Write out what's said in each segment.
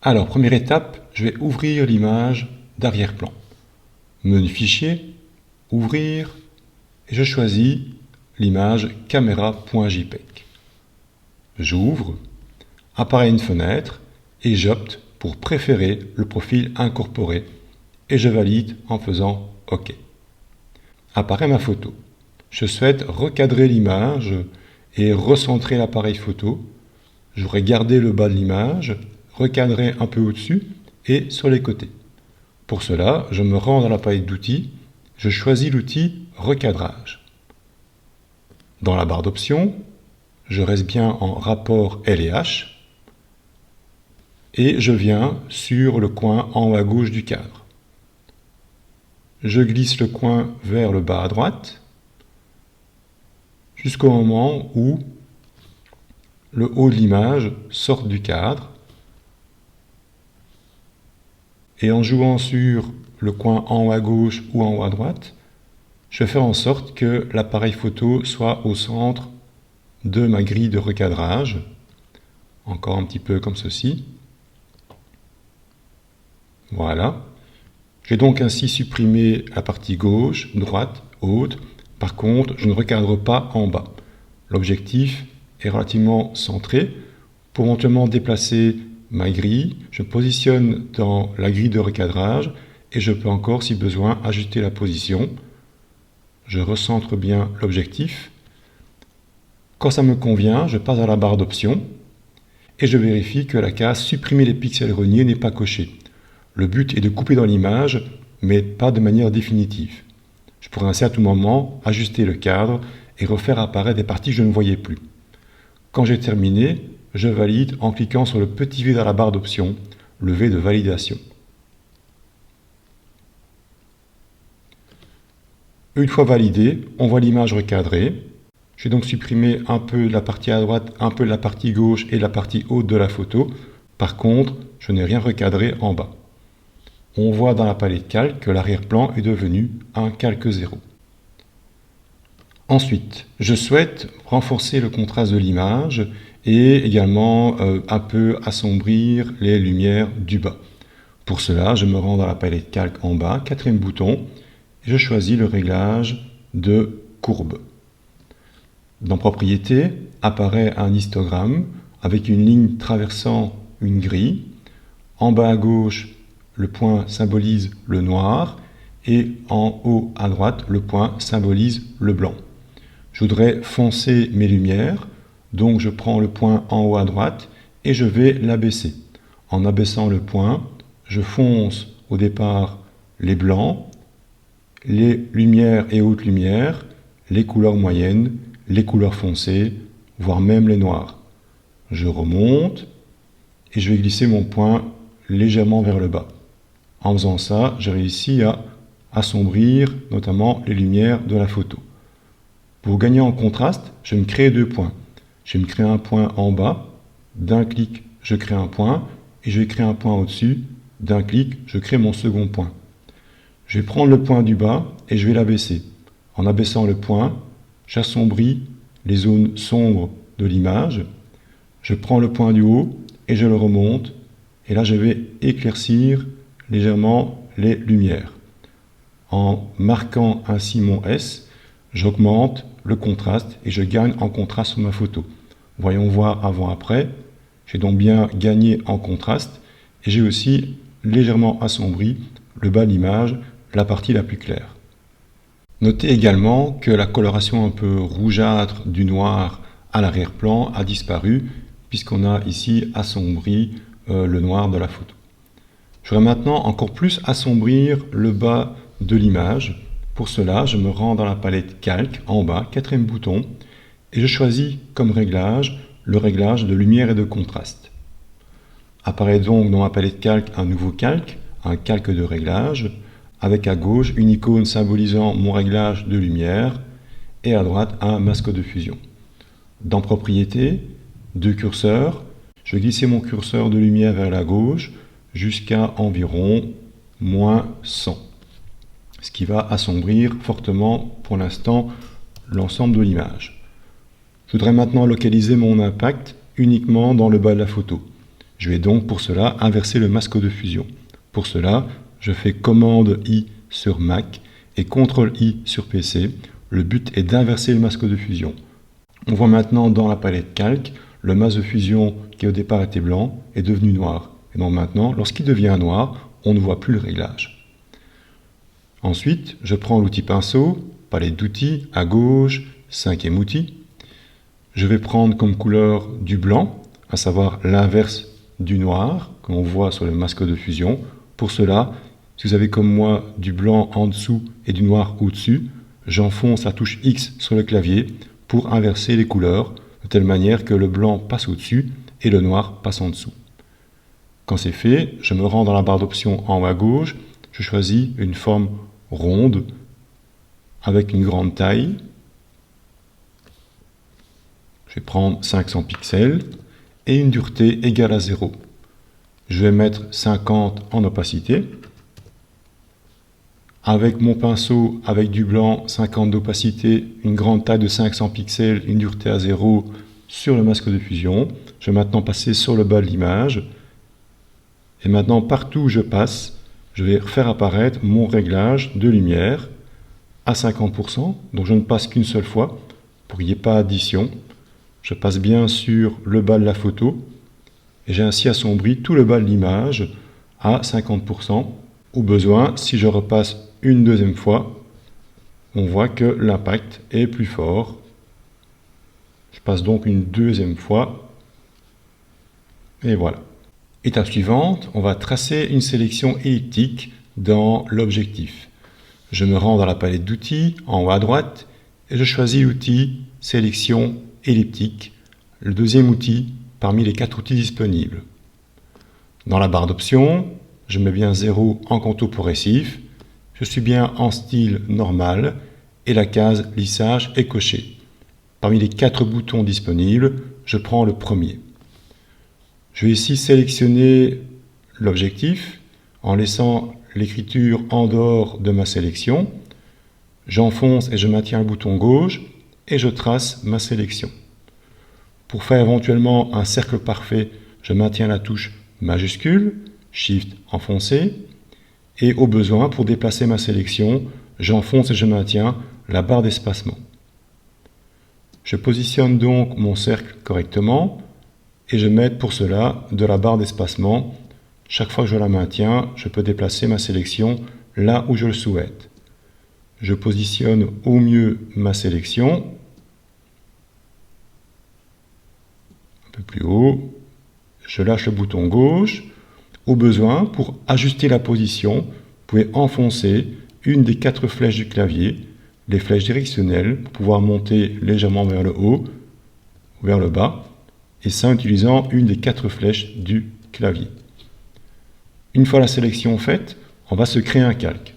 Alors, première étape, je vais ouvrir l'image d'arrière-plan. Menu Fichier, Ouvrir, et je choisis l'image caméra.jpg. J'ouvre, apparaît une fenêtre, et j'opte pour préférer le profil incorporé, et je valide en faisant OK. Apparaît ma photo. Je souhaite recadrer l'image et recentrer l'appareil photo. J'aurais gardé le bas de l'image, recadré un peu au-dessus et sur les côtés. Pour cela, je me rends dans la palette d'outils, je choisis l'outil Recadrage. Dans la barre d'options, je reste bien en rapport L et H et je viens sur le coin en haut à gauche du cadre. Je glisse le coin vers le bas à droite jusqu'au moment où le haut de l'image sort du cadre. Et en jouant sur le coin en haut à gauche ou en haut à droite, je fais en sorte que l'appareil photo soit au centre de ma grille de recadrage. Encore un petit peu comme ceci. Voilà. J'ai donc ainsi supprimé la partie gauche, droite, haute. Par contre, je ne recadre pas en bas. L'objectif est relativement centré. Pour éventuellement déplacer ma grille, je positionne dans la grille de recadrage et je peux encore, si besoin, ajuster la position. Je recentre bien l'objectif. Quand ça me convient, je passe à la barre d'options et je vérifie que la case « Supprimer les pixels reliés » n'est pas cochée. Le but est de couper dans l'image, mais pas de manière définitive. Je pourrais ainsi à tout moment ajuster le cadre et refaire apparaître des parties que je ne voyais plus. Quand j'ai terminé, je valide en cliquant sur le petit V dans la barre d'options, le V de validation. Une fois validé, on voit l'image recadrée. J'ai donc supprimé un peu de la partie à droite, un peu de la partie gauche et de la partie haute de la photo. Par contre, je n'ai rien recadré en bas. On voit dans la palette calque que l'arrière-plan est devenu un calque 0. Ensuite, je souhaite renforcer le contraste de l'image et également un peu assombrir les lumières du bas. Pour cela, je me rends dans la palette calque en bas, quatrième bouton, et je choisis le réglage de courbe. Dans Propriétés, apparaît un histogramme avec une ligne traversant une grille. En bas à gauche, le point symbolise le noir et en haut à droite, le point symbolise le blanc. Je voudrais foncer mes lumières, donc je prends le point en haut à droite et je vais l'abaisser. En abaissant le point, je fonce au départ les blancs, les lumières et hautes lumières, les couleurs moyennes, les couleurs foncées, voire même les noirs. Je remonte et je vais glisser mon point légèrement vers le bas. En faisant ça, j'ai réussi à assombrir notamment les lumières de la photo. Pour gagner en contraste, je vais me créer deux points. Je vais me créer un point en bas, d'un clic, je crée un point, et je vais créer un point au-dessus, d'un clic, je crée mon second point. Je vais prendre le point du bas et je vais l'abaisser. En abaissant le point, j'assombris les zones sombres de l'image. Je prends le point du haut et je le remonte, et là je vais éclaircir légèrement les lumières. En marquant ainsi mon S, j'augmente le contraste et je gagne en contraste sur ma photo. Voyons voir avant-après. J'ai donc bien gagné en contraste et j'ai aussi légèrement assombri le bas de l'image, la partie la plus claire. Notez également que la coloration un peu rougeâtre du noir à l'arrière-plan a disparu puisqu'on a ici assombri le noir de la photo. Je voudrais maintenant encore plus assombrir le bas de l'image. Pour cela, je me rends dans la palette calque en bas, quatrième bouton, et je choisis comme réglage le réglage de lumière et de contraste. Apparaît donc dans ma palette calque un nouveau calque, un calque de réglage, avec à gauche une icône symbolisant mon réglage de lumière et à droite un masque de fusion. Dans Propriétés, deux curseurs, je vais glisser mon curseur de lumière vers la gauche jusqu'à environ -100, ce qui va assombrir fortement pour l'instant l'ensemble de l'image. Je voudrais maintenant localiser mon impact uniquement dans le bas de la photo. Je vais donc pour cela inverser le masque de fusion. Pour cela, je fais commande I sur Mac et CTRL I sur PC. Le but est d'inverser le masque de fusion. On voit maintenant dans la palette calque, le masque de fusion qui au départ était blanc est devenu noir. Et donc maintenant, lorsqu'il devient noir, on ne voit plus le réglage. Ensuite, je prends l'outil pinceau, palette d'outils, à gauche, 5e outil. Je vais prendre comme couleur du blanc, à savoir l'inverse du noir, que l'on voit sur le masque de fusion. Pour cela, si vous avez comme moi du blanc en dessous et du noir au-dessus, j'enfonce la touche X sur le clavier pour inverser les couleurs, de telle manière que le blanc passe au-dessus et le noir passe en dessous. Quand c'est fait, je me rends dans la barre d'options en haut à gauche, je choisis une forme ronde avec une grande taille. Je vais prendre 500 pixels et une dureté égale à 0. Je vais mettre 50 en opacité. Avec mon pinceau, avec du blanc, 50 d'opacité, une grande taille de 500 pixels, une dureté à 0 sur le masque de fusion. Je vais maintenant passer sur le bas de l'image. Et maintenant, partout où je passe, je vais faire apparaître mon réglage de lumière à 50%. Donc je ne passe qu'une seule fois pour qu'il n'y ait pas d'addition. Je passe bien sur le bas de la photo et j'ai ainsi assombri tout le bas de l'image à 50%. Au besoin, si je repasse une deuxième fois, on voit que l'impact est plus fort. Je passe donc une deuxième fois et voilà. Étape suivante, on va tracer une sélection elliptique dans l'objectif. Je me rends dans la palette d'outils en haut à droite et je choisis l'outil sélection elliptique, le deuxième outil parmi les 4 outils disponibles. Dans la barre d'options, je mets bien 0 en contour progressif, je suis bien en style normal et la case lissage est cochée. Parmi les 4 boutons disponibles, je prends le premier. Je vais ici sélectionner l'objectif en laissant l'écriture en dehors de ma sélection. J'enfonce et je maintiens le bouton gauche et je trace ma sélection. Pour faire éventuellement un cercle parfait, je maintiens la touche majuscule, Shift enfoncé, et au besoin, pour déplacer ma sélection, j'enfonce et je maintiens la barre d'espacement. Je positionne donc mon cercle correctement et je mets pour cela de la barre d'espacement. Chaque fois que je la maintiens, je peux déplacer ma sélection là où je le souhaite. Je positionne au mieux ma sélection, un peu plus haut, je lâche le bouton gauche. Au besoin, pour ajuster la position, vous pouvez enfoncer une des 4 flèches du clavier, les flèches directionnelles, pour pouvoir monter légèrement vers le haut ou vers le bas, et ça en utilisant une des 4 flèches du clavier. Une fois la sélection faite, on va se créer un calque.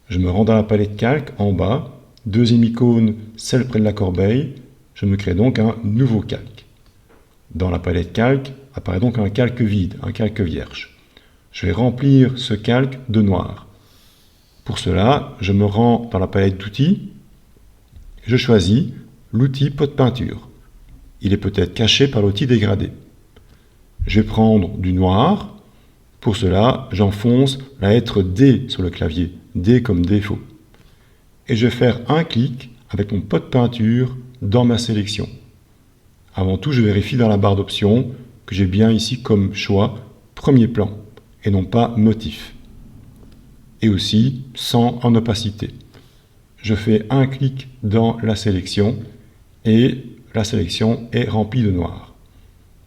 Je me rends dans la palette calque en bas, deuxième icône, celle près de la corbeille, je me crée donc un nouveau calque. Dans la palette calque apparaît donc un calque vide, un calque vierge. Je vais remplir ce calque de noir. Pour cela, je me rends dans la palette d'outils, je choisis l'outil pot de peinture. Il est peut-être caché par l'outil dégradé. Je vais prendre du noir. Pour cela, j'enfonce la lettre D sur le clavier, D comme défaut. Et je vais faire un clic avec mon pot de peinture dans ma sélection. Avant tout, je vérifie dans la barre d'options que j'ai bien ici comme choix premier plan et non pas motif. Et aussi 100 en opacité. Je fais un clic dans la sélection et la sélection est remplie de noir.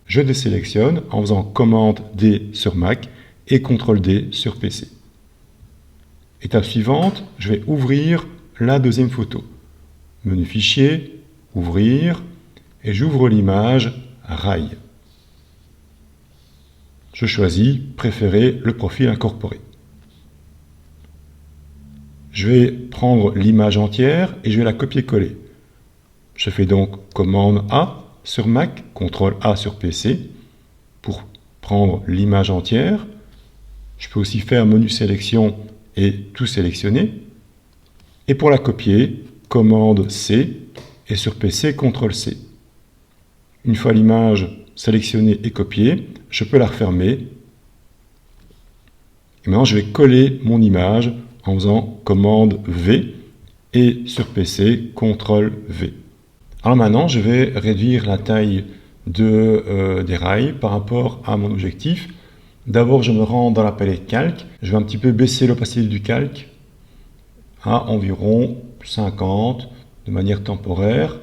Je désélectionne en faisant commande D sur Mac et CTRL D sur PC. Étape suivante, je vais ouvrir la deuxième photo. Menu fichier, ouvrir, et j'ouvre l'image rail. Je choisis préférer le profil incorporé. Je vais prendre l'image entière et je vais la copier-coller. Je fais donc commande A sur Mac, CTRL A sur PC pour prendre l'image entière. Je peux aussi faire menu sélection et tout sélectionner. Et pour la copier, commande C et sur PC, CTRL C. Une fois l'image sélectionnée et copiée, je peux la refermer. Et maintenant, je vais coller mon image en faisant commande V et sur PC, CTRL V. Alors maintenant, je vais réduire la taille des rails par rapport à mon objectif. D'abord, je me rends dans la palette calque. Je vais un petit peu baisser l'opacité du calque à environ 50 de manière temporaire.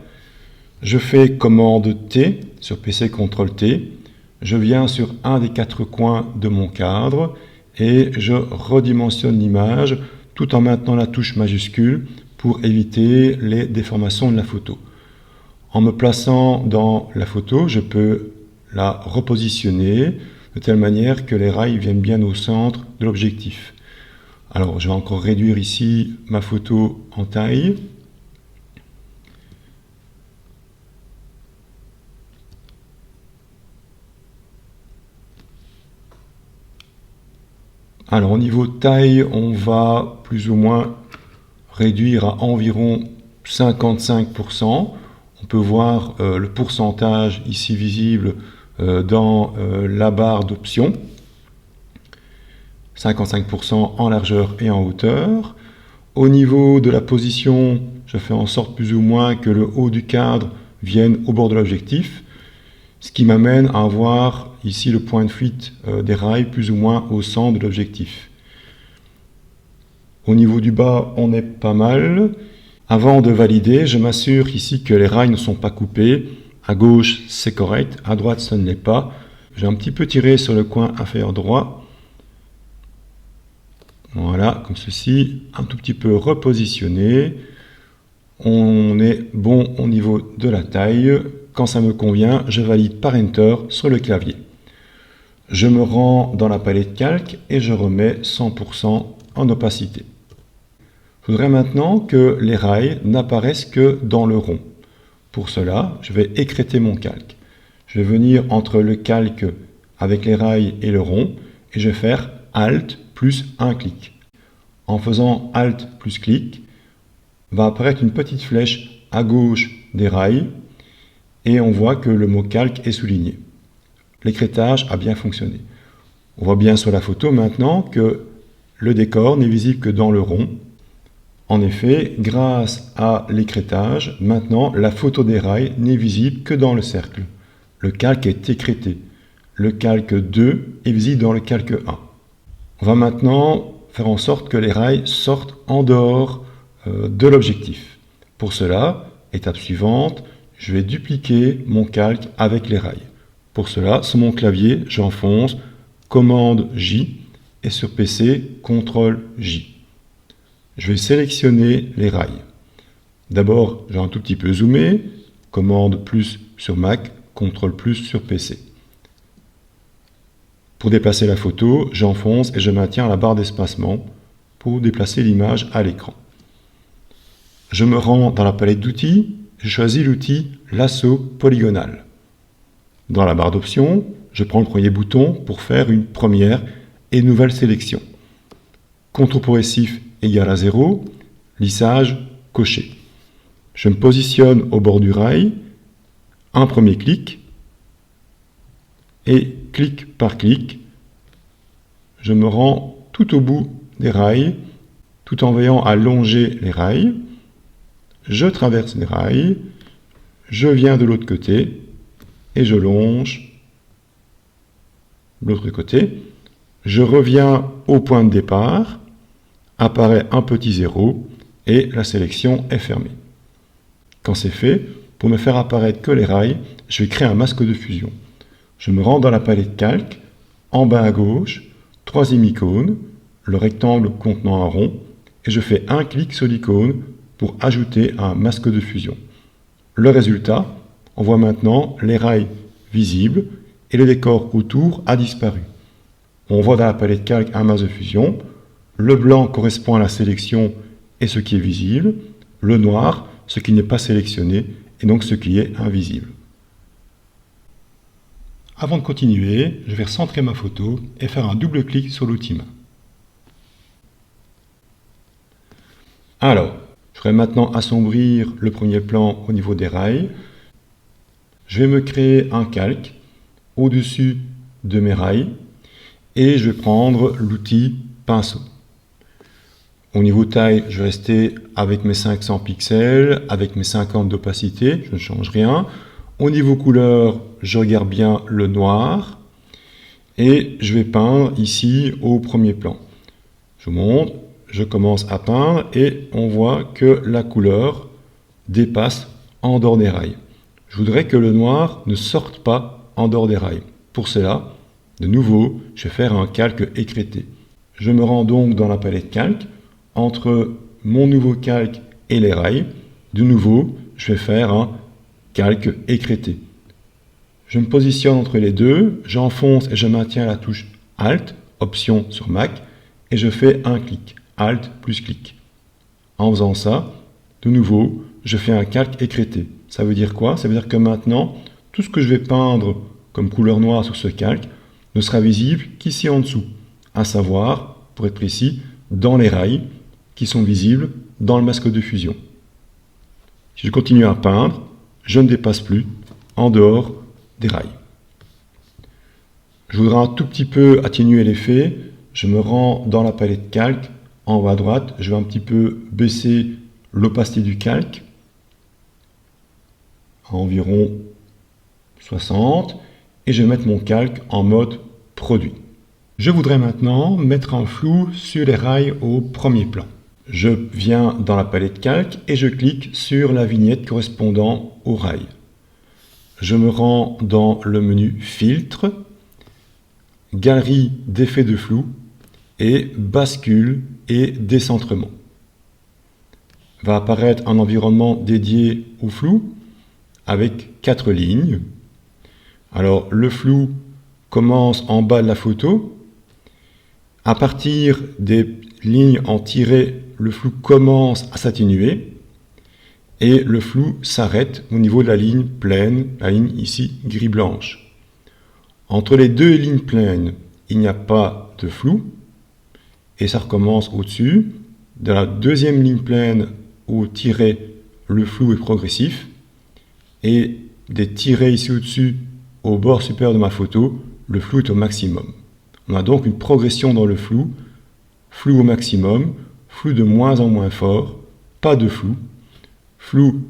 Je fais commande T sur PC, CTRL T. Je viens sur un des 4 coins de mon cadre et je redimensionne l'image tout en maintenant la touche majuscule pour éviter les déformations de la photo. En me plaçant dans la photo, je peux la repositionner de telle manière que les rails viennent bien au centre de l'objectif. Alors, je vais encore réduire ici ma photo en taille. Alors, au niveau taille, on va plus ou moins réduire à environ 55%. On peut voir le pourcentage ici visible dans la barre d'options. 55% en largeur et en hauteur. Au niveau de la position, je fais en sorte plus ou moins que le haut du cadre vienne au bord de l'objectif, ce qui m'amène à avoir ici le point de fuite des rails plus ou moins au centre de l'objectif. Au niveau du bas, on est pas mal. Avant de valider, je m'assure ici que les rails ne sont pas coupés. À gauche, c'est correct. À droite, ça ne l'est pas. J'ai un petit peu tiré sur le coin inférieur droit. Voilà, comme ceci. Un tout petit peu repositionné. On est bon au niveau de la taille. Quand ça me convient, je valide par Enter sur le clavier. Je me rends dans la palette calque et je remets 100% en opacité. Je voudrais maintenant que les rails n'apparaissent que dans le rond. Pour cela, je vais écrêter mon calque. Je vais venir entre le calque avec les rails et le rond et je vais faire Alt plus un clic. En faisant Alt plus clic, va apparaître une petite flèche à gauche des rails et on voit que le mot calque est souligné. L'écrêtage a bien fonctionné. On voit bien sur la photo maintenant que le décor n'est visible que dans le rond. En effet, grâce à l'écrêtage, maintenant la photo des rails n'est visible que dans le cercle. Le calque est écrêté. Le calque 2 est visible dans le calque 1. On va maintenant faire en sorte que les rails sortent en dehors de l'objectif. Pour cela, étape suivante, je vais dupliquer mon calque avec les rails. Pour cela, sur mon clavier, j'enfonce commande J et sur PC, CTRL J. Je vais sélectionner les rails. D'abord, j'ai un tout petit peu zoomé, commande plus sur Mac, CTRL plus sur PC. Pour déplacer la photo, j'enfonce et je maintiens la barre d'espacement pour déplacer l'image à l'écran. Je me rends dans la palette d'outils, je choisis l'outil lasso polygonal. Dans la barre d'options, je prends le premier bouton pour faire une première et nouvelle sélection. Contour progressif égale à 0, lissage coché. Je me positionne au bord du rail, un premier clic, et clic par clic, je me rends tout au bout des rails, tout en veillant à longer les rails. Je traverse les rails, je viens de l'autre côté, et je longe l'autre côté. Je reviens au point de départ, apparaît un petit 0 et la sélection est fermée. Quand c'est fait, pour ne faire apparaître que les rails, je vais créer un masque de fusion. Je me rends dans la palette calque, en bas à gauche, troisième icône, le rectangle contenant un rond, et je fais un clic sur l'icône pour ajouter un masque de fusion. Le résultat, on voit maintenant les rails visibles et le décor autour a disparu. On voit dans la palette calque un masque de fusion. Le blanc correspond à la sélection et ce qui est visible. Le noir, ce qui n'est pas sélectionné et donc ce qui est invisible. Avant de continuer, je vais recentrer ma photo et faire un double clic sur l'outil main. Alors, je vais maintenant assombrir le premier plan au niveau des rails. Je vais me créer un calque au-dessus de mes rails et je vais prendre l'outil pinceau. Au niveau taille, je vais rester avec mes 500 pixels, avec mes 50 d'opacité, je ne change rien. Au niveau couleur, je regarde bien le noir et je vais peindre ici au premier plan. Je vous montre, je commence à peindre et on voit que la couleur dépasse en dehors des rails. Je voudrais que le noir ne sorte pas en dehors des rails. Pour cela, de nouveau, je vais faire un calque écrêté. Je me rends donc dans la palette calque. Entre mon nouveau calque et les rails, de nouveau, je vais faire un calque écrêté. Je me positionne entre les deux, j'enfonce et je maintiens la touche Alt, Option sur Mac, et je fais un clic, Alt plus clic. En faisant ça, de nouveau, je fais un calque écrêté. Ça veut dire quoi? Ça veut dire que maintenant, tout ce que je vais peindre comme couleur noire sur ce calque ne sera visible qu'ici en dessous, à savoir, pour être précis, dans les rails qui sont visibles dans le masque de fusion. Si je continue à peindre, je ne dépasse plus en dehors des rails. Je voudrais un tout petit peu atténuer l'effet. Je me rends dans la palette calque, en haut à droite, je vais un petit peu baisser l'opacité du calque à environ 60 et je vais mettre mon calque en mode produit. Je voudrais maintenant mettre un flou sur les rails au premier plan. Je viens dans la palette calque et je clique sur la vignette correspondant au rail. Je me rends dans le menu filtre, galerie d'effets de flou et bascule et décentrement. Va apparaître un environnement dédié au flou avec 4 lignes. Alors le flou commence en bas de la photo. À partir des lignes en tiré, le flou commence à s'atténuer et le flou s'arrête au niveau de la ligne pleine, la ligne ici gris-blanche. Entre les deux lignes pleines, il n'y a pas de flou et ça recommence au-dessus. De la deuxième ligne pleine au tiré, le flou est progressif et des tirés ici au-dessus, au bord supérieur de ma photo, le flou est au maximum. On a donc une progression dans le flou, flou au maximum, flou de moins en moins fort, pas de flou, flou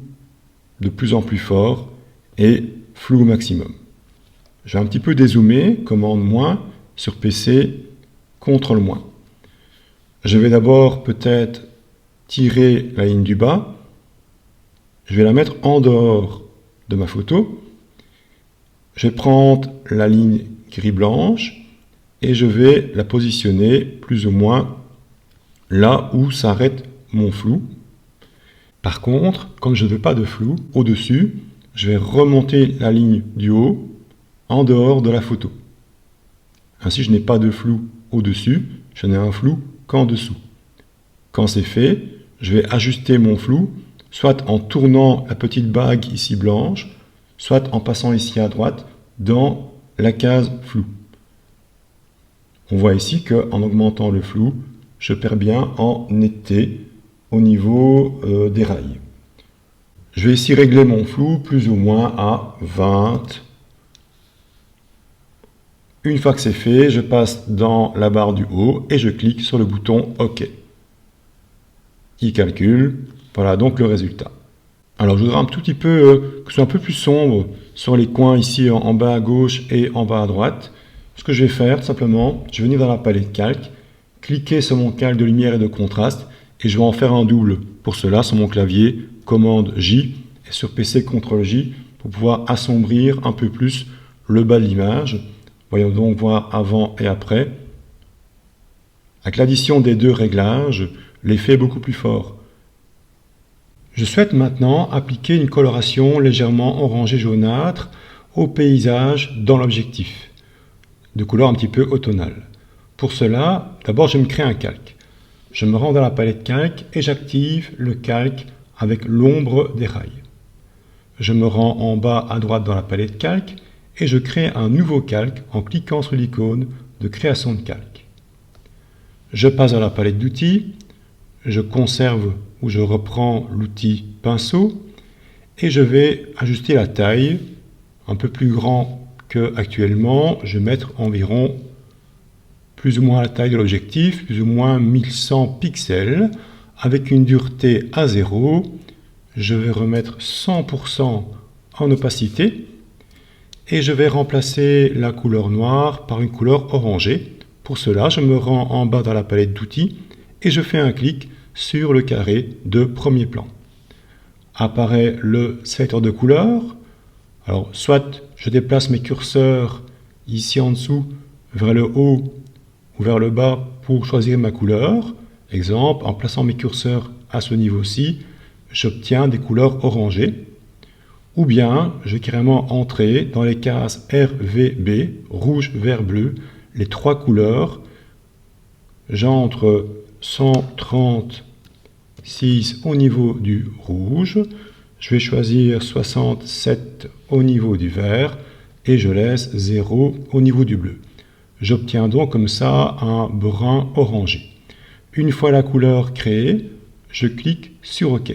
de plus en plus fort et flou au maximum. Je vais un petit peu dézoomer, commande moins, sur PC, CTRL moins. Je vais d'abord peut-être tirer la ligne du bas, je vais la mettre en dehors de ma photo, je vais prendre la ligne gris-blanche et je vais la positionner plus ou moins là où s'arrête mon flou. Par contre, comme je ne veux pas de flou au-dessus, je vais remonter la ligne du haut en dehors de la photo. Ainsi, je n'ai pas de flou au-dessus, je n'ai un flou qu'en dessous. Quand c'est fait, je vais ajuster mon flou, soit en tournant la petite bague ici blanche, soit en passant ici à droite dans la case flou. On voit ici qu'en augmentant le flou, je perds bien en netteté au niveau des rails. Je vais ici régler mon flou plus ou moins à 20. Une fois que c'est fait, je passe dans la barre du haut et je clique sur le bouton OK. Il calcule. Voilà donc le résultat. Alors je voudrais un tout petit peu que ce soit un peu plus sombre sur les coins ici en bas à gauche et en bas à droite. Ce que je vais faire, tout simplement, je vais venir dans la palette calque, cliquer sur mon calque de lumière et de contraste et je vais en faire un double. Pour cela, sur mon clavier, commande J et sur PC, CTRL J pour pouvoir assombrir un peu plus le bas de l'image. Voyons donc voir avant et après. Avec l'addition des deux réglages, l'effet est beaucoup plus fort. Je souhaite maintenant appliquer une coloration légèrement orangée jaunâtre au paysage dans l'objectif, de couleur un petit peu automnale. Pour cela, d'abord je me crée un calque. Je me rends dans la palette calque et j'active le calque avec l'ombre des rails. Je me rends en bas à droite dans la palette calque et je crée un nouveau calque en cliquant sur l'icône de création de calque. Je passe à la palette d'outils, je conserve ou je reprends l'outil pinceau et je vais ajuster la taille un peu plus grand que actuellement je vais mettre environ plus ou moins la taille de l'objectif, plus ou moins 1100 pixels, avec une dureté à 0. Je vais remettre 100% en opacité et je vais remplacer la couleur noire par une couleur orangée. Pour cela, je me rends en bas dans la palette d'outils et je fais un clic sur le carré de premier plan. Apparaît le sélecteur de couleurs. Alors, soit je déplace mes curseurs ici en dessous vers le haut ou vers le bas pour choisir ma couleur. Exemple, en plaçant mes curseurs à ce niveau-ci, j'obtiens des couleurs orangées. Ou bien, je vais carrément entrer dans les cases RVB, rouge, vert, bleu, les trois couleurs. J'entre 136 au niveau du rouge. Je vais choisir 67 au niveau du vert et je laisse 0 au niveau du bleu. J'obtiens donc comme ça un brun orangé. Une fois la couleur créée, je clique sur OK.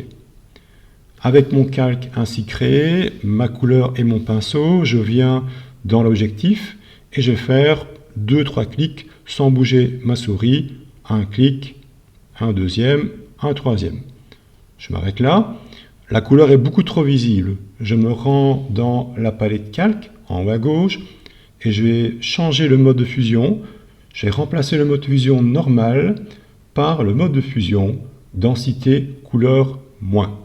Avec mon calque ainsi créé, ma couleur et mon pinceau, je viens dans l'objectif et je vais faire 2-3 clics sans bouger ma souris. Un clic, un deuxième, un troisième. Je m'arrête là. La couleur est beaucoup trop visible. Je me rends dans la palette calque en haut à gauche et je vais changer le mode de fusion. Je vais remplacer le mode de fusion normal par le mode de fusion densité couleur moins.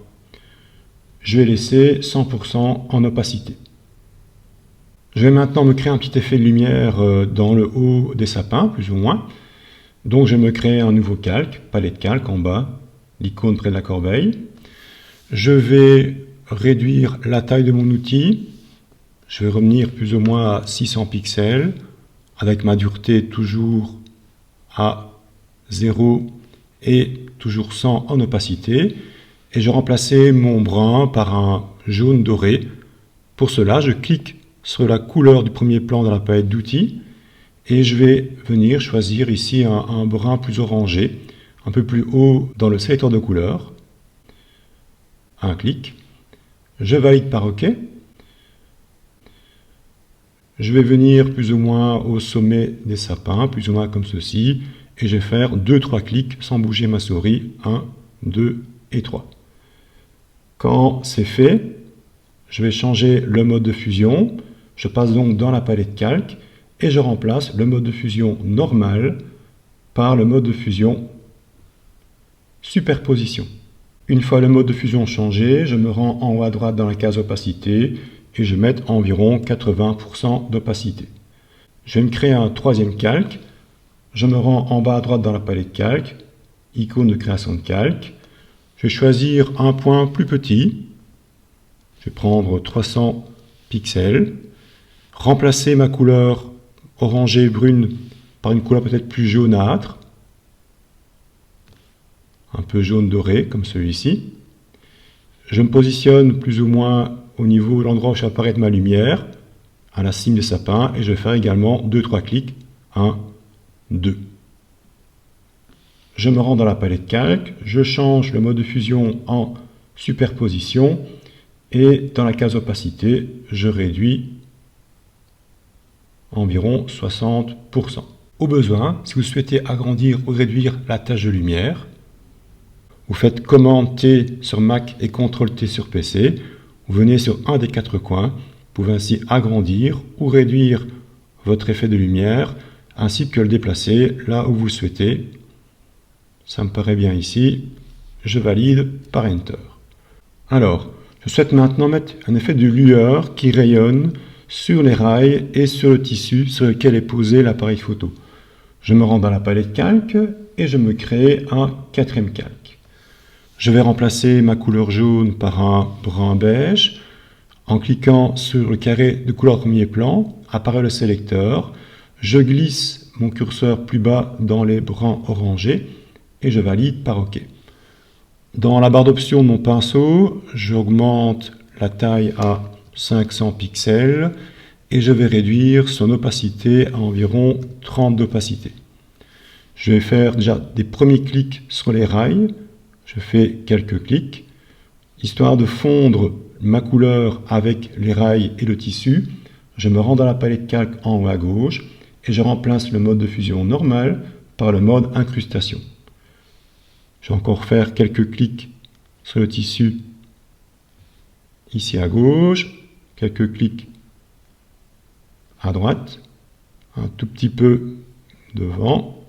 Je vais laisser 100% en opacité. Je vais maintenant me créer un petit effet de lumière dans le haut des sapins, plus ou moins. Donc je vais me créer un nouveau calque, palette calque en bas, l'icône près de la corbeille. Je vais réduire la taille de mon outil. Je vais revenir plus ou moins à 600 pixels, avec ma dureté toujours à 0 et toujours 100 en opacité. Et je vais remplacer mon brun par un jaune doré. Pour cela, je clique sur la couleur du premier plan dans la palette d'outils et je vais venir choisir ici un brun plus orangé, un peu plus haut dans le sélecteur de couleurs. Un clic. Je valide par OK. Je vais venir plus ou moins au sommet des sapins, plus ou moins comme ceci, et je vais faire 2-3 clics sans bouger ma souris. 1, 2 et 3. Quand c'est fait, je vais changer le mode de fusion. Je passe donc dans la palette calque et je remplace le mode de fusion normal par le mode de fusion superposition. Une fois le mode de fusion changé, je me rends en haut à droite dans la case opacité et je vais mettre environ 80% d'opacité. Je vais me créer un troisième calque. Je me rends en bas à droite dans la palette calque, icône de création de calque. Je vais choisir un point plus petit. Je vais prendre 300 pixels. Remplacer ma couleur orangée brune par une couleur peut-être plus jaunâtre. Un peu jaune doré comme celui-ci. Je me positionne plus ou moins au niveau de l'endroit où je vais apparaître ma lumière, à la cime des sapins, et je vais faire également 2-3 clics. 1, 2. Je me rends dans la palette calque, je change le mode de fusion en superposition et dans la case opacité, je réduis environ 60%. Au besoin, si vous souhaitez agrandir ou réduire la tâche de lumière, vous faites commande T sur Mac et CTRL T sur PC, vous venez sur un des quatre coins, vous pouvez ainsi agrandir ou réduire votre effet de lumière ainsi que le déplacer là où vous le souhaitez. Ça me paraît bien ici. Je valide par Enter. Alors, je souhaite maintenant mettre un effet de lueur qui rayonne sur les rails et sur le tissu sur lequel est posé l'appareil photo. Je me rends dans la palette calque et je me crée un quatrième calque. Je vais remplacer ma couleur jaune par un brun beige. En cliquant sur le carré de couleur premier plan, apparaît le sélecteur. Je glisse mon curseur plus bas dans les bruns orangés et je valide par OK. Dans la barre d'options de mon pinceau, j'augmente la taille à 500 pixels et je vais réduire son opacité à environ 30 d'opacité. Je vais faire déjà des premiers clics sur les rails. Je fais quelques clics, histoire de fondre ma couleur avec les rails et le tissu. je me rends dans la palette de calque en haut à gauche et je remplace le mode de fusion normal par le mode incrustation. Je vais encore faire quelques clics sur le tissu ici à gauche, quelques clics à droite, un tout petit peu devant,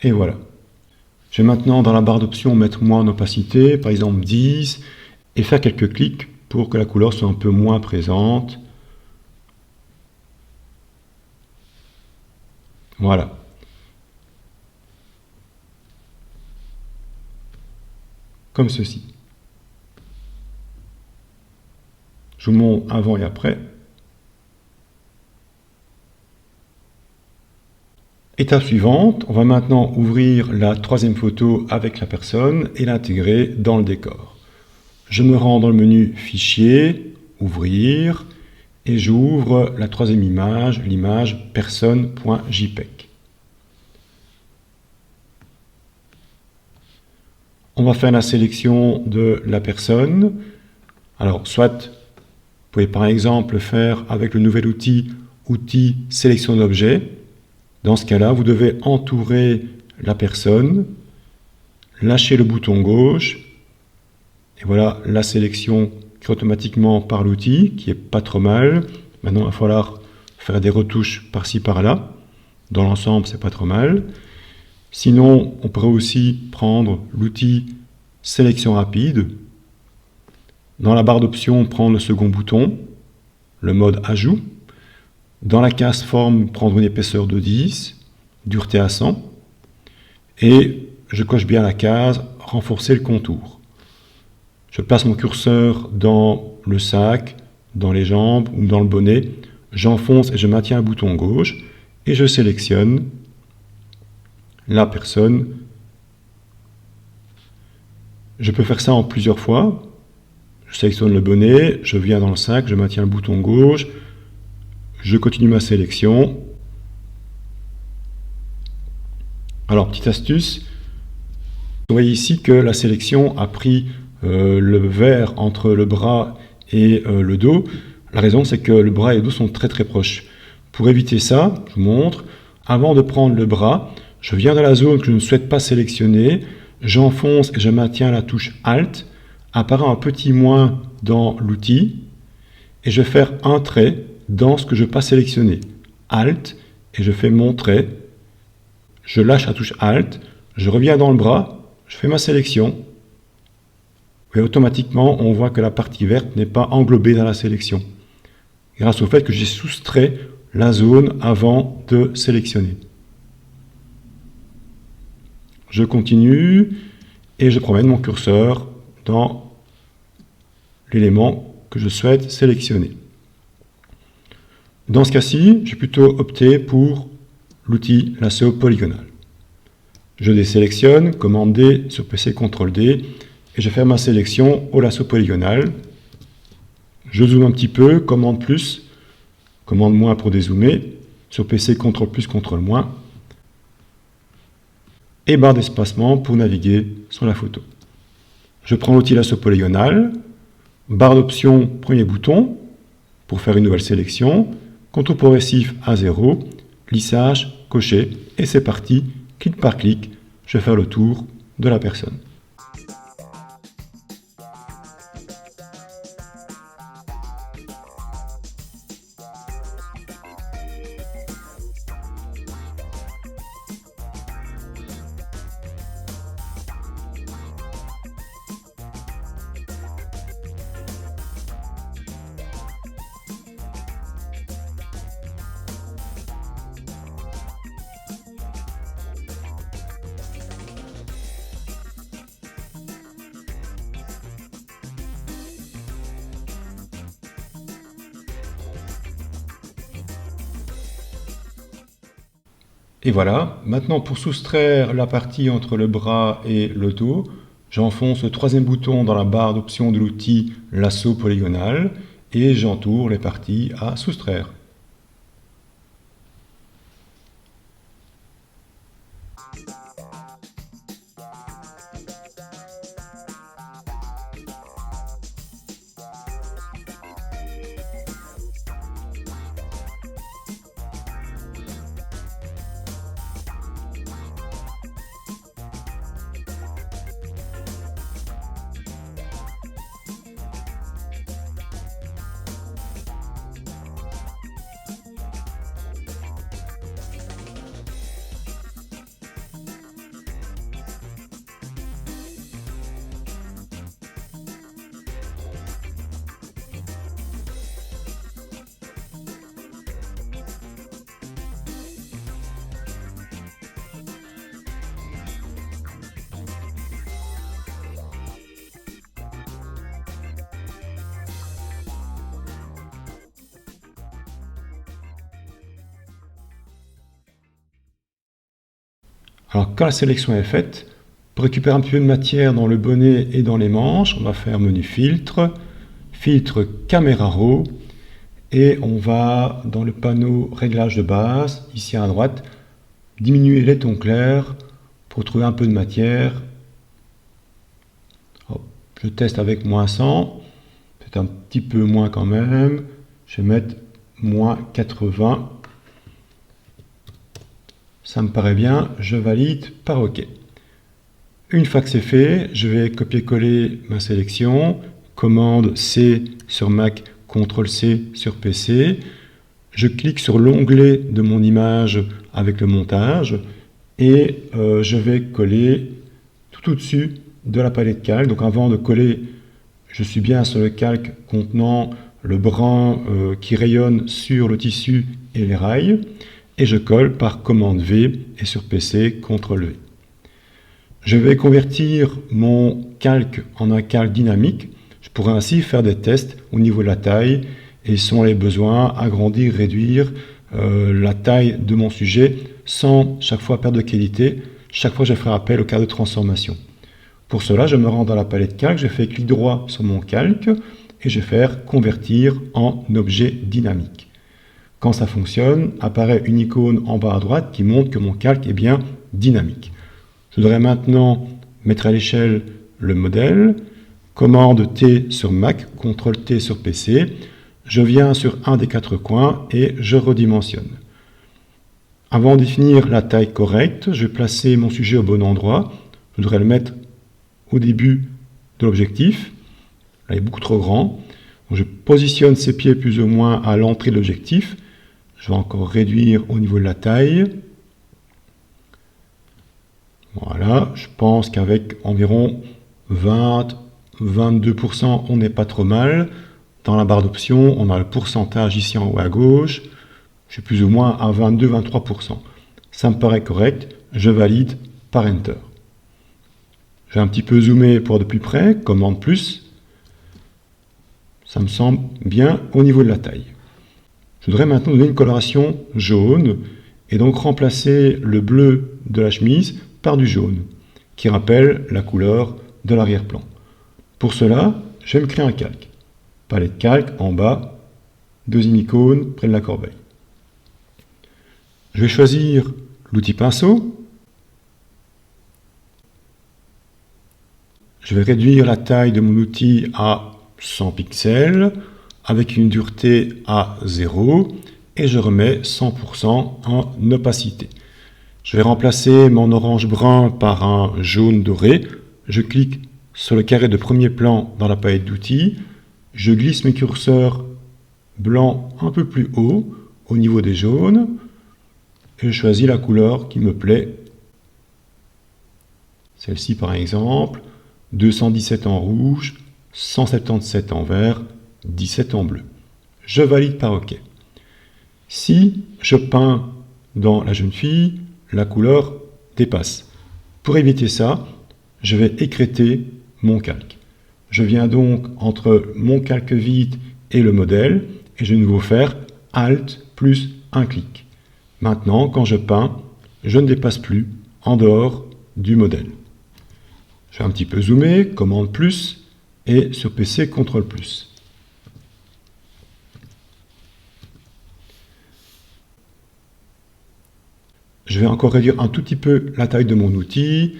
et voilà. Je vais maintenant dans la barre d'options mettre moins d'opacité, par exemple 10, et faire quelques clics pour que la couleur soit un peu moins présente. Voilà. Comme ceci. Je vous montre avant et après. Étape suivante, on va maintenant ouvrir la troisième photo avec la personne et l'intégrer dans le décor. Je me rends dans le menu Fichier, Ouvrir, et j'ouvre la troisième image, l'image personne.jpg. On va faire la sélection de la personne. Alors, soit, vous pouvez par exemple le faire avec le nouvel outil Sélection d'objets. Dans ce cas-là, vous devez entourer la personne, lâcher le bouton gauche, et voilà la sélection qui est automatiquement par l'outil, qui est pas trop mal. Maintenant, il va falloir faire des retouches par-ci par-là. Dans l'ensemble, c'est pas trop mal. Sinon, on pourrait aussi prendre l'outil sélection rapide. Dans la barre d'options, prendre le second bouton, le mode ajout. Dans la case forme, prendre une épaisseur de 10, dureté à 100. Et je coche bien la case renforcer le contour. Je place mon curseur dans le sac, dans les jambes ou dans le bonnet. J'enfonce et je maintiens un bouton gauche et je sélectionne la personne. Je peux faire ça en plusieurs fois. Je sélectionne le bonnet, je viens dans le sac, je maintiens le bouton gauche, je continue ma sélection. Alors, petite astuce, vous voyez ici que la sélection a pris le vert entre le bras et le dos. La raison, c'est que le bras et le dos sont très très proches. Pour éviter ça, je vous montre, avant de prendre le bras, je viens dans la zone que je ne souhaite pas sélectionner, j'enfonce et je maintiens la touche Alt, apparaît un petit moins dans l'outil, et je vais faire un trait dans ce que je ne veux pas sélectionner. Alt, et je fais mon trait, je lâche la touche Alt, je reviens dans le bras, je fais ma sélection, et automatiquement on voit que la partie verte n'est pas englobée dans la sélection, grâce au fait que j'ai soustrait la zone avant de sélectionner. Je continue et je promène mon curseur dans l'élément que je souhaite sélectionner. Dans ce cas-ci, j'ai plutôt opté pour l'outil lasso polygonal. Je désélectionne, commande D sur PC, CTRL D, et je fais ma sélection au lasso polygonal. Je zoome un petit peu, commande plus, commande moins pour dézoomer, sur PC, CTRL plus, CTRL moins, et barre d'espacement pour naviguer sur la photo. Je prends l'outil lasso polygonal, barre d'options, premier bouton, pour faire une nouvelle sélection, contour progressif à 0, lissage, coché, et c'est parti, clic par clic, je vais faire le tour de la personne. Et voilà, maintenant pour soustraire la partie entre le bras et le dos, j'enfonce le troisième bouton dans la barre d'options de l'outil lasso polygonal et j'entoure les parties à soustraire. Alors quand la sélection est faite, pour récupérer un petit peu de matière dans le bonnet et dans les manches, on va faire menu filtre, filtre caméra raw, et on va dans le panneau réglage de base, ici à droite, diminuer les tons clairs pour trouver un peu de matière. Hop, je teste avec moins 100, peut-être un petit peu moins quand même, je vais mettre moins 80. Ça me paraît bien, je valide par OK. Une fois que c'est fait, je vais copier-coller ma sélection, commande C sur Mac, CTRL C sur PC. Je clique sur l'onglet de mon image avec le montage et je vais coller tout au-dessus de la palette calque. Donc avant de coller, je suis bien sur le calque contenant le brun qui rayonne sur le tissu et les rails. Et je colle par commande V et sur PC, CTRL V. Je vais convertir mon calque en un calque dynamique. Je pourrais ainsi faire des tests au niveau de la taille et selon les besoins, agrandir, réduire la taille de mon sujet sans chaque fois perdre de qualité. Chaque fois, je ferai appel au cadre de transformation. Pour cela, je me rends dans la palette calque, je fais clic droit sur mon calque et je vais faire convertir en objet dynamique. Quand ça fonctionne, apparaît une icône en bas à droite qui montre que mon calque est bien dynamique. Je voudrais maintenant mettre à l'échelle le modèle. Commande T sur Mac, CTRL T sur PC. Je viens sur un des 4 coins et je redimensionne. Avant de définir la taille correcte, je vais placer mon sujet au bon endroit. Je voudrais le mettre au début de l'objectif. Là, il est beaucoup trop grand. Donc, je positionne ses pieds plus ou moins à l'entrée de l'objectif. Je vais encore réduire au niveau de la taille. Voilà, je pense qu'avec environ 20-22%, on n'est pas trop mal. Dans la barre d'options, on a le pourcentage ici en haut à gauche. Je suis plus ou moins à 22-23%. Ça me paraît correct. Je valide par Enter. Je vais un petit peu zoomer pour de plus près. Commande plus. Ça me semble bien au niveau de la taille. Je voudrais maintenant donner une coloration jaune et donc remplacer le bleu de la chemise par du jaune qui rappelle la couleur de l'arrière-plan. Pour cela, je vais me créer un calque. Palette calque en bas, deuxième icône près de la corbeille. Je vais choisir l'outil pinceau. Je vais réduire la taille de mon outil à 100 pixels avec une dureté à 0 et je remets 100% en opacité. Je vais remplacer mon orange brun par un jaune doré. Je clique sur le carré de premier plan dans la palette d'outils. Je glisse mes curseurs blancs un peu plus haut au niveau des jaunes et je choisis la couleur qui me plaît. Celle-ci par exemple, 217 en rouge, 177 en vert, 17 en bleu. Je valide par OK. Si je peins dans la jeune fille, la couleur dépasse. Pour éviter ça, je vais écrêter mon calque. Je viens donc entre mon calque vide et le modèle et je vais de nouveau faire Alt plus un clic. Maintenant, quand je peins, je ne dépasse plus en dehors du modèle. Je vais un petit peu zoomer, commande plus et sur PC, CTRL plus. Je vais encore réduire un tout petit peu la taille de mon outil.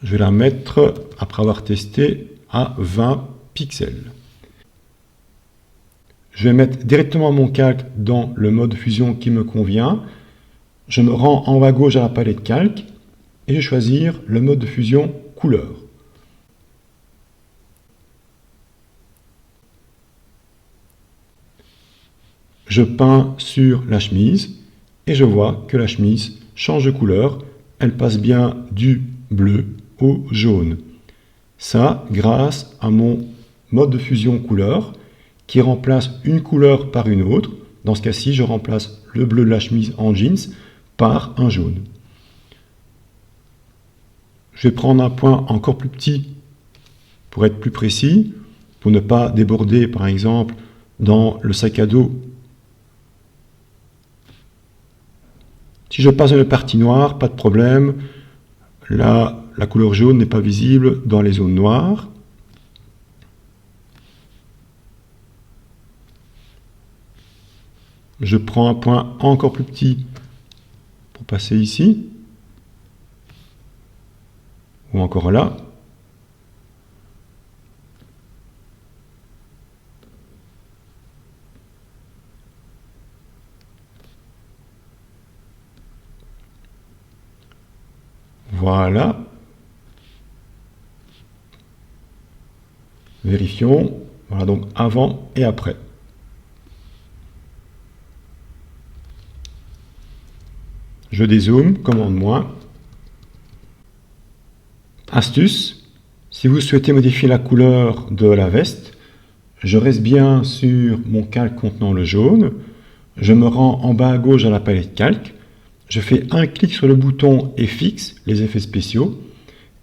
Je vais la mettre, après avoir testé, à 20 pixels. Je vais mettre directement mon calque dans le mode fusion qui me convient. Je me rends en haut à gauche à la palette calque et je vais choisir le mode de fusion couleur. Je peins sur la chemise et je vois que la chemise change de couleur. Elle passe bien du bleu au jaune. Ça, grâce à mon mode de fusion couleur qui remplace une couleur par une autre. Dans ce cas-ci, je remplace le bleu de la chemise en jeans par un jaune. Je vais prendre un point encore plus petit pour être plus précis, pour ne pas déborder par exemple dans le sac à dos. Si je passe dans le parti noir, pas de problème, Là, la couleur jaune n'est pas visible dans les zones noires. Je prends un point encore plus petit pour passer ici. Ou encore là. Voilà. Vérifions. Voilà donc avant et après. Je dézoome, commande moins. Astuce, si vous souhaitez modifier la couleur de la veste, je reste bien sur mon calque contenant le jaune. Je me rends en bas à gauche dans la palette calque. Je fais un clic sur le bouton et fixe les effets spéciaux.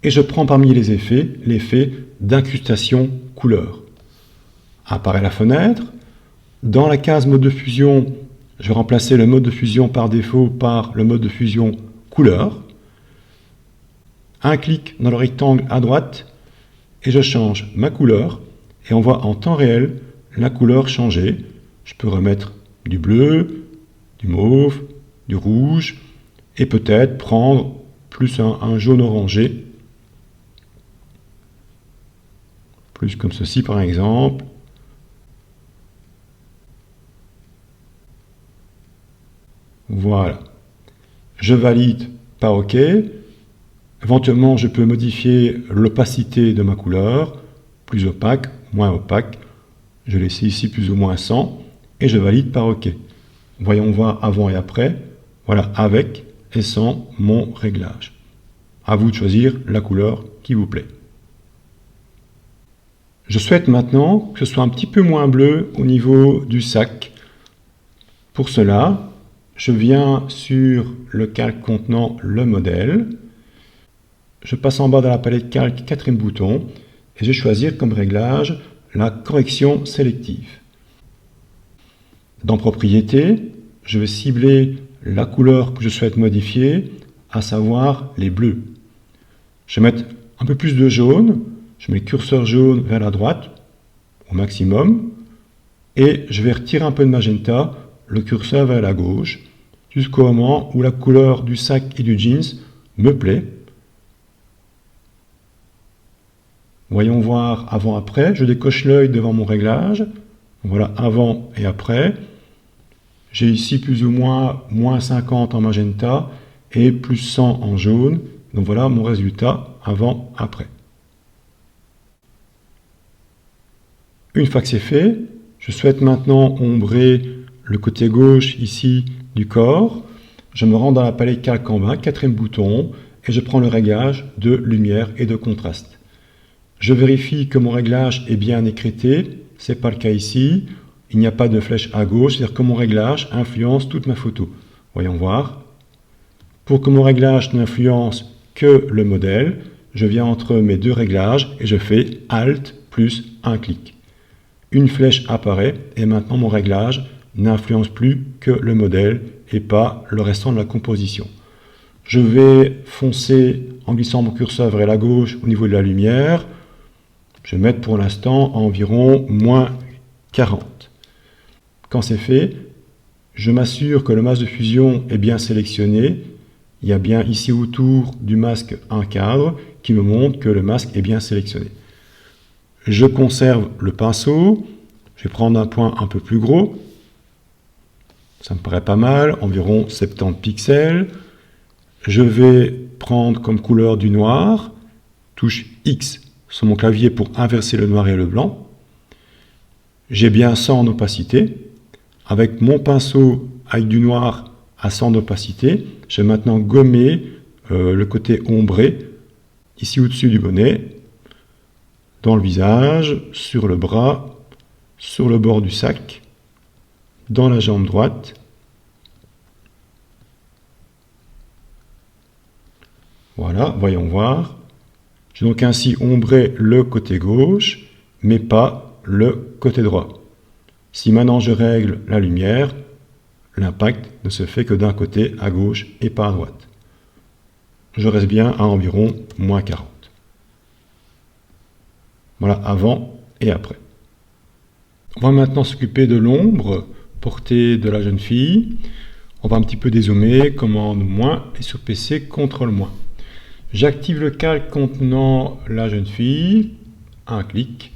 Et je prends parmi les effets l'effet d'incrustation couleur. Apparaît la fenêtre. Dans la case mode de fusion, je vais remplacer le mode de fusion par défaut par le mode de fusion couleur. Un clic dans le rectangle à droite et je change ma couleur et on voit en temps réel la couleur changer. Je peux remettre du bleu, du mauve, du rouge et peut-être prendre plus un jaune orangé. Plus comme ceci par exemple. Voilà. Je valide par OK. Éventuellement, je peux modifier l'opacité de ma couleur, plus opaque, moins opaque. Je laisse ici plus ou moins 100 et je valide par OK. Voyons voir avant et après. Voilà, avec et sans mon réglage. À vous de choisir la couleur qui vous plaît. Je souhaite maintenant que ce soit un petit peu moins bleu au niveau du sac. Pour cela, je viens sur le calque contenant le modèle. Je passe en bas de la palette calque, quatrième bouton, et je vais choisir comme réglage la correction sélective. Dans Propriétés, je vais cibler la couleur que je souhaite modifier, à savoir les bleus. Je vais mettre un peu plus de jaune, je mets le curseur jaune vers la droite, au maximum, et je vais retirer un peu de magenta, le curseur vers la gauche, jusqu'au moment où la couleur du sac et du jeans me plaît. Voyons voir avant-après. Je décoche l'œil devant mon réglage. Voilà avant et après. J'ai ici plus ou moins moins 50 en magenta et plus 100 en jaune. Donc voilà mon résultat avant-après. Une fois que c'est fait, je souhaite maintenant ombrer le côté gauche ici du corps. Je me rends dans la palette calque en bas, quatrième bouton, et je prends le réglage de lumière et de contraste. Je vérifie que mon réglage est bien écrété, ce n'est pas le cas ici, il n'y a pas de flèche à gauche, c'est-à-dire que mon réglage influence toute ma photo. Voyons voir. Pour que mon réglage n'influence que le modèle, je viens entre mes deux réglages et je fais Alt plus un clic. Une flèche apparaît et maintenant mon réglage n'influence plus que le modèle et pas le restant de la composition. Je vais foncer en glissant mon curseur vers la gauche au niveau de la lumière. Je vais mettre pour l'instant environ moins 40. Quand c'est fait, je m'assure que le masque de fusion est bien sélectionné. Il y a bien ici autour du masque un cadre qui me montre que le masque est bien sélectionné. Je conserve le pinceau. Je vais prendre un point un peu plus gros. Ça me paraît pas mal, environ 70 pixels. Je vais prendre comme couleur du noir, touche X sur mon clavier pour inverser le noir et le blanc. J'ai bien 100 en opacité. Avec mon pinceau avec du noir à 100 d'opacité, je vais maintenant gommer le côté ombré, ici au-dessus du bonnet, dans le visage, sur le bras, sur le bord du sac, dans la jambe droite. Voilà, voyons voir. J'ai donc ainsi ombré le côté gauche, mais pas le côté droit. Si maintenant je règle la lumière, l'impact ne se fait que d'un côté à gauche et pas à droite. je reste bien à environ moins 40. Voilà, avant et après. On va maintenant s'occuper de l'ombre portée de la jeune fille. On va un petit peu dézoomer, commande moins, et sur PC, CTRL moins. J'active le calque contenant la jeune fille, un clic.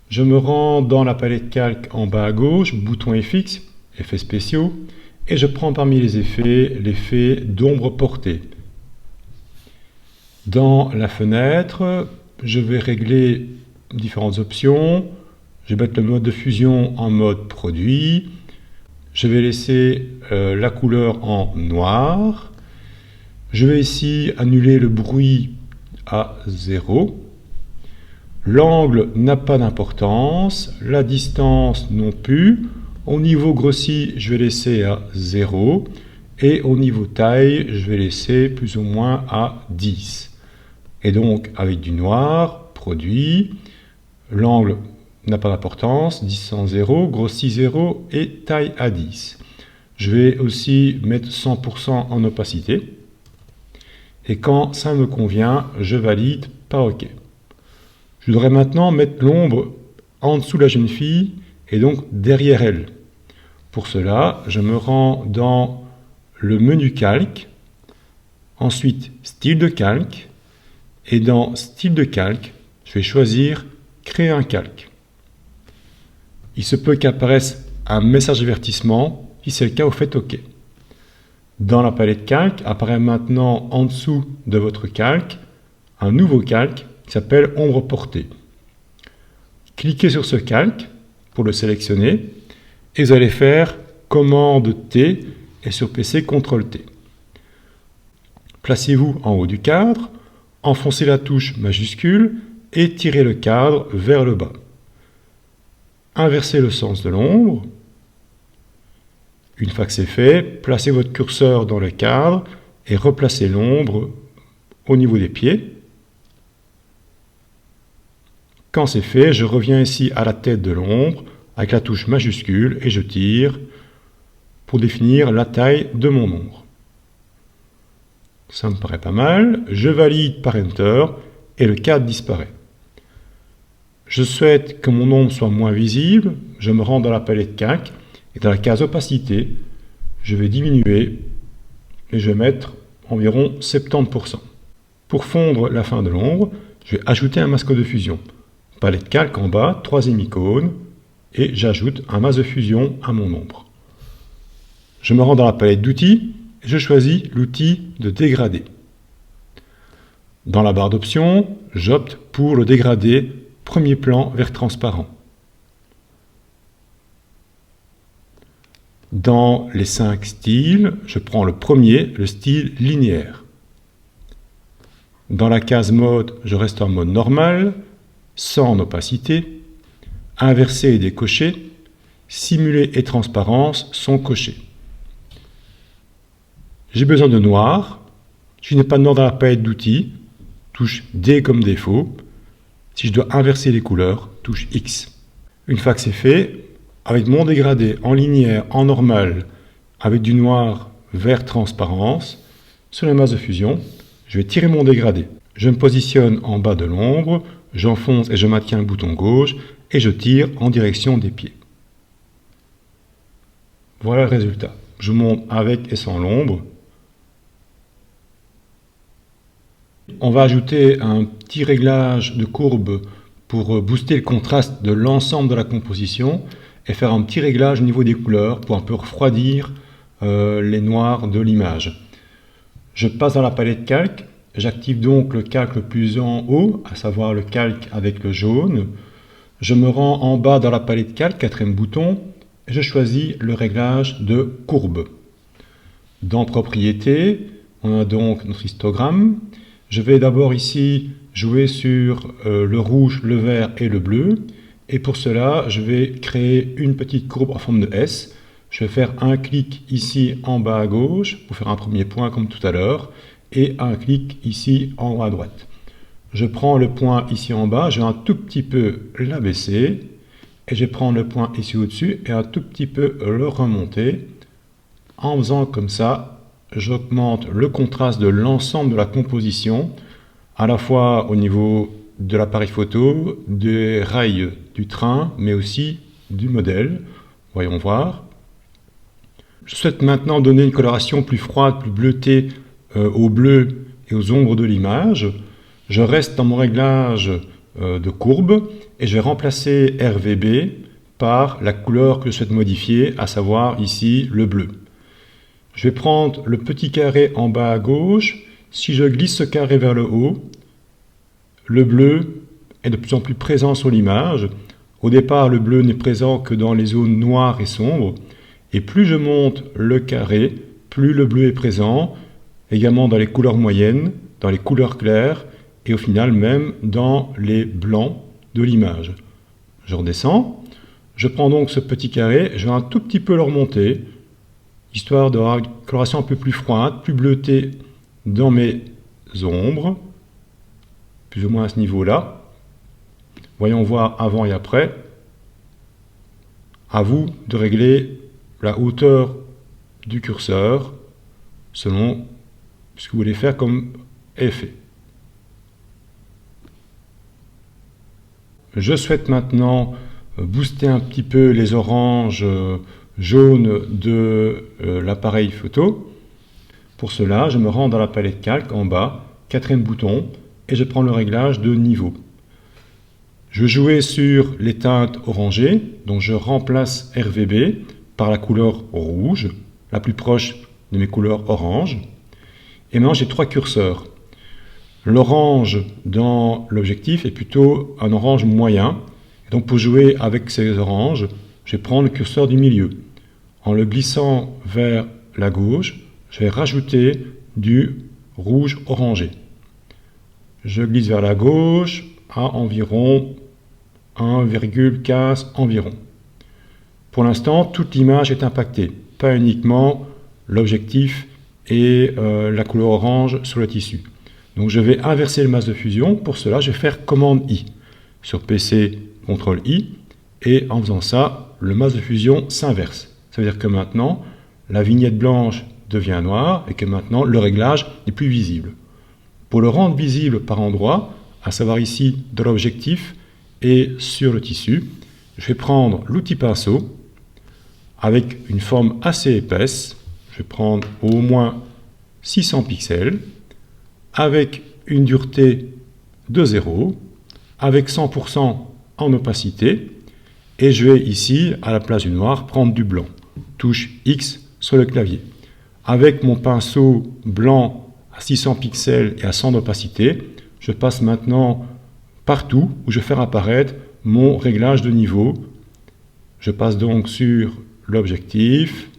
Je me rends dans la palette calque en bas à gauche, bouton FX, effets spéciaux, et je prends parmi les effets l'effet d'ombre portée. Dans la fenêtre, je vais régler différentes options. Je vais mettre le mode de fusion en mode produit. Je vais laisser la couleur en noir. Je vais ici annuler le bruit à 0. L'angle n'a pas d'importance, la distance non plus. Au niveau grossi, je vais laisser à 0. Et au niveau taille, je vais laisser plus ou moins à 10. Et donc, avec du noir, produit, l'angle n'a pas d'importance, distance 0, grossi 0 et taille à 10. Je vais aussi mettre 100% en opacité. Et quand ça me convient, je valide par OK. Je voudrais maintenant mettre l'ombre en dessous de la jeune fille et donc derrière elle. Pour cela, je me rends dans le menu calque, ensuite style de calque, et dans style de calque, je vais choisir créer un calque. Il se peut qu'apparaisse un message d'avertissement. Si c'est le cas, vous faites OK. Dans la palette calque, apparaît maintenant en dessous de votre calque un nouveau calque qui s'appelle ombre portée. Cliquez sur ce calque pour le sélectionner et vous allez faire commande T et sur PC CTRL T. Placez-vous en haut du cadre, enfoncez la touche majuscule et tirez le cadre vers le bas. Inversez le sens de l'ombre. Une fois que c'est fait, placez votre curseur dans le cadre et replacez l'ombre au niveau des pieds. Quand c'est fait, je reviens ici à la tête de l'ombre avec la touche majuscule et je tire pour définir la taille de mon ombre. Ça me paraît pas mal. Je valide par Enter et le cadre disparaît. Je souhaite que mon ombre soit moins visible. Je me rends dans la palette calque et dans la case opacité, je vais diminuer et je vais mettre environ 70%. Pour fondre la fin de l'ombre, je vais ajouter un masque de fusion. Palette calque en bas, troisième icône, et j'ajoute un masque de fusion à mon ombre. Je me rends dans la palette d'outils et je choisis l'outil de dégradé. Dans la barre d'options, j'opte pour le dégradé premier plan vert transparent. Dans les 5 styles, je prends le premier, le style linéaire. Dans la case mode, je reste en mode normal, sans opacité. Inverser et décocher, simuler et transparence sont cochés. J'ai besoin de noir. Si je n'ai pas de noir dans la palette d'outils, touche D comme défaut. Si je dois inverser les couleurs, touche X. Une fois que c'est fait, avec mon dégradé en linéaire, en normal, avec du noir vert transparence, sur la masse de fusion, je vais tirer mon dégradé. Je me positionne en bas de l'ombre, j'enfonce et je maintiens le bouton gauche et je tire en direction des pieds. Voilà le résultat. Je monte avec et sans l'ombre. On va ajouter un petit réglage de courbe pour booster le contraste de l'ensemble de la composition et faire un petit réglage au niveau des couleurs pour un peu refroidir les noirs de l'image. Je passe dans la palette calque, j'active donc le calque le plus en haut, à savoir le calque avec le jaune. Je me rends en bas dans la palette calque, quatrième bouton, et je choisis le réglage de courbe. Dans propriétés, on a donc notre histogramme. Je vais d'abord ici jouer sur le rouge, le vert et le bleu. Et pour cela, je vais créer une petite courbe en forme de S. Je vais faire un clic ici en bas à gauche pour faire un premier point comme tout à l'heure. Et un clic ici en haut à droite. Je prends le point ici en bas, je vais un tout petit peu l'abaisser. Et je prends le point ici au-dessus et un tout petit peu le remonter. En faisant comme ça, j'augmente le contraste de l'ensemble de la composition, à la fois au niveau de l'appareil photo, des rails du train, mais aussi du modèle. Voyons voir. Je souhaite maintenant donner une coloration plus froide, plus bleutée au bleu et aux ombres de l'image. Je reste dans mon réglage de courbe et je vais remplacer RVB par la couleur que je souhaite modifier, à savoir ici le bleu. Je vais prendre le petit carré en bas à gauche. Si je glisse ce carré vers le haut, le bleu est de plus en plus présent sur l'image. Au départ, le bleu n'est présent que dans les zones noires et sombres. Et plus je monte le carré, plus le bleu est présent, également dans les couleurs moyennes, dans les couleurs claires, et au final même dans les blancs de l'image. Je redescends. Je prends donc ce petit carré, je vais un tout petit peu le remonter, histoire d'avoir une coloration un peu plus froide, plus bleutée dans mes ombres, plus ou moins à ce niveau-là. Voyons voir avant et après. À vous de régler la hauteur du curseur selon ce que vous voulez faire comme effet. Je souhaite maintenant booster un petit peu les oranges jaunes de l'appareil photo. Pour cela, je me rends dans la palette calque en bas, quatrième bouton, et je prends le réglage de niveau. Je vais jouer sur les teintes orangées, donc je remplace RVB par la couleur rouge, la plus proche de mes couleurs orange. Et maintenant j'ai trois curseurs. L'orange dans l'objectif est plutôt un orange moyen. Et donc pour jouer avec ces oranges, je vais prendre le curseur du milieu. En le glissant vers la gauche, je vais rajouter du rouge orangé. Je glisse vers la gauche à environ 1,15 environ. Pour l'instant, toute l'image est impactée, pas uniquement l'objectif et la couleur orange sur le tissu. Donc je vais inverser le masque de fusion. Pour cela, je vais faire commande I. Sur PC, CTRL I. Et en faisant ça, le masque de fusion s'inverse. Ça veut dire que maintenant, la vignette blanche devient noire et que maintenant, le réglage n'est plus visible. Pour le rendre visible par endroits, à savoir ici dans l'objectif et sur le tissu, je vais prendre l'outil pinceau avec une forme assez épaisse. Je vais prendre au moins 600 pixels avec une dureté de 0, avec 100% en opacité, et je vais ici, à la place du noir, prendre du blanc. Touche X sur le clavier. Avec mon pinceau blanc à 600 pixels et à 100 d'opacité, je passe maintenant partout où je vais faire apparaître mon réglage de niveau. Je passe donc sur l'objectif,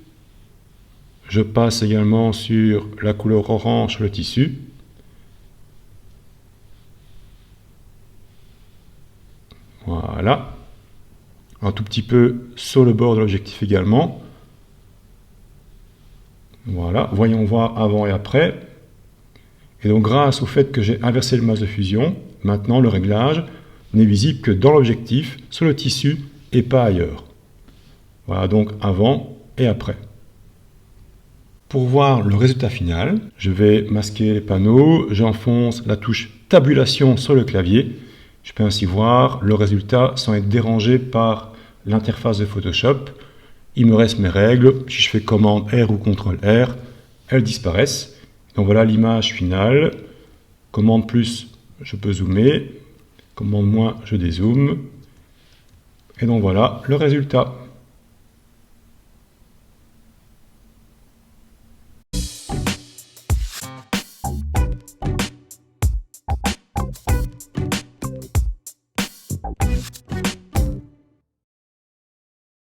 je passe également sur la couleur orange sur le tissu, voilà, un tout petit peu sur le bord de l'objectif également. Voilà, voyons voir avant et après. Et donc grâce au fait que j'ai inversé le masque de fusion, maintenant le réglage n'est visible que dans l'objectif, sur le tissu et pas ailleurs. Voilà donc avant et après. Pour voir le résultat final, je vais masquer les panneaux, j'enfonce la touche tabulation sur le clavier. Je peux ainsi voir le résultat sans être dérangé par l'interface de Photoshop. Il me reste mes règles. Si je fais commande R ou CTRL R, elles disparaissent. Donc voilà l'image finale. Commande plus, je peux zoomer. Commande moins, je dézoome. Et donc voilà le résultat.